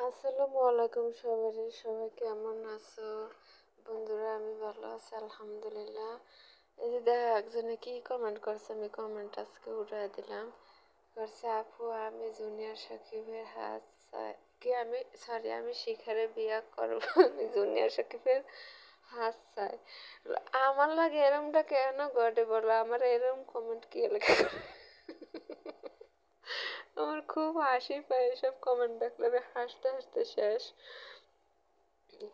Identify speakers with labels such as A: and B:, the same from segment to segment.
A: আসসালামু আলাইকুম সবাই কেমন আছো? বন্ধুরা, আমি ভালো আছি আলহামদুলিল্লাহ। এই যে দেখো, একজনে কি কমেন্ট করছে, আমি কমেন্ট আজকে উড়াই দিলাম। করছে, আপু আমি জুনিয়র সাকিবের হাত কি আমি সরি আমি শিখারে বিয়া করবো। আমি জুনিয়র সাকিবের হাত চাই। আমার লাগে এরমটা কেন ঘটে বলো, আমার এরম কমেন্ট কি লেখা করে? আমার খুব হাসি পায় এসব কমেন্ট দেখলে, আমি হাসতে হাসতে শেষ।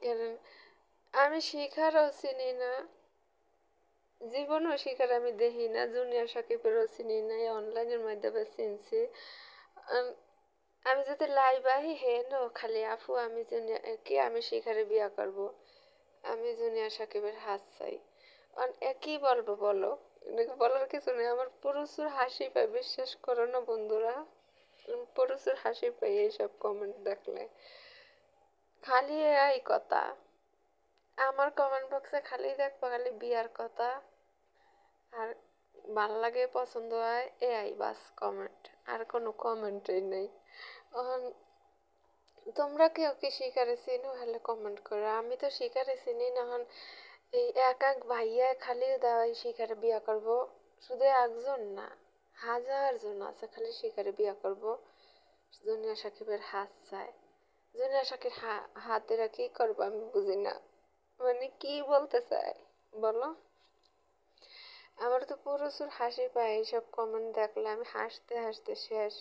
A: কারণ আমি শিখারও চিনি না, জীবনও শিখার আমি দেখি না, জুনিয়র সাকিবেরও চিনি না, অনলাইনের মাধ্যমে চিনছি। আমি যদি লাইভ আহি হে নো খালি আপু আমি কি আমি শিখারে বিয়া করব, আমি জুনিয়র সাকিবের হাত চাই। কি বলবো বলো, এটাকে বলার কিছু নেই। আমার প্রচুর হাসি পায়, বিশ্বাস করো না বন্ধুরা, প্রচুর হাসি পাই এইসব কমেন্ট দেখলে। খালি এই কথা, আমার কমেন্ট বক্সে খালি দেখবো খালি বিয়ার কথা, আর ভাল লাগে পছন্দ হয় এআই বাস কমেন্ট, আর কোনো কমেন্টই নেই। এখন তোমরা কেউ কি শিকারে চিনো হলে কমেন্ট করো, আমি তো শিকারে চিনি না। এখন এই এক এক ভাইয়া খালি দেওয়াই শিকারে বিয়া করব, শুধু একজন না, হাজার জন আছে খালি শিকারে বিয়া করব, জুনিয়র সাকিবের হাত চায়। জুনিয়র সাকিব হাতেরা কি করবো আমি বুঝি না, মানে কি বলতে চায় বলো। আমার তো প্রচুর হাসি পায় এইসব কমেন্ট দেখলে, আমি হাসতে হাসতে শেষ,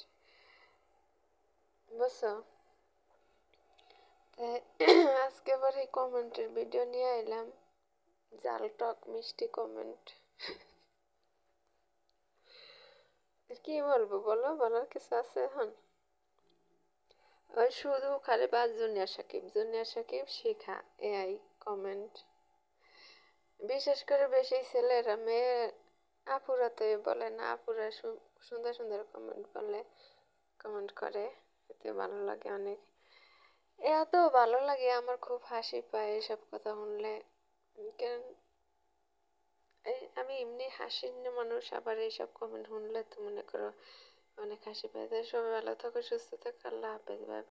A: বুঝছো? তাই আজকে আবার এই কমেন্টের ভিডিও নিয়ে এলাম, জাল টক মিষ্টি কমেন্ট। কি বলবো বলো, বলার কিছু আছে এখন? ওই শুধু খালি বাস জুনিয়র সাকিব শিখা এআই কমেন্ট। বিশেষ করে বেশি ছেলেরা, মেয়ে আপুরা তো বলে না, আপুরা সুন্দর সুন্দর কমেন্ট বলে, কমেন্ট করে, এতে ভালো লাগে অনেক। এত ভালো লাগে, আমার খুব হাসি পায় এসব কথা শুনলে। কারণ আমি এমনি হাসির মানুষ, আবার এইসব কমেন্ট শুনলে তো মনে করো অনেক হাসি পায়। তাই সবাই ভালো থাকো, সুস্থ থাকো, আল্লাহ হাফেজ, বাই।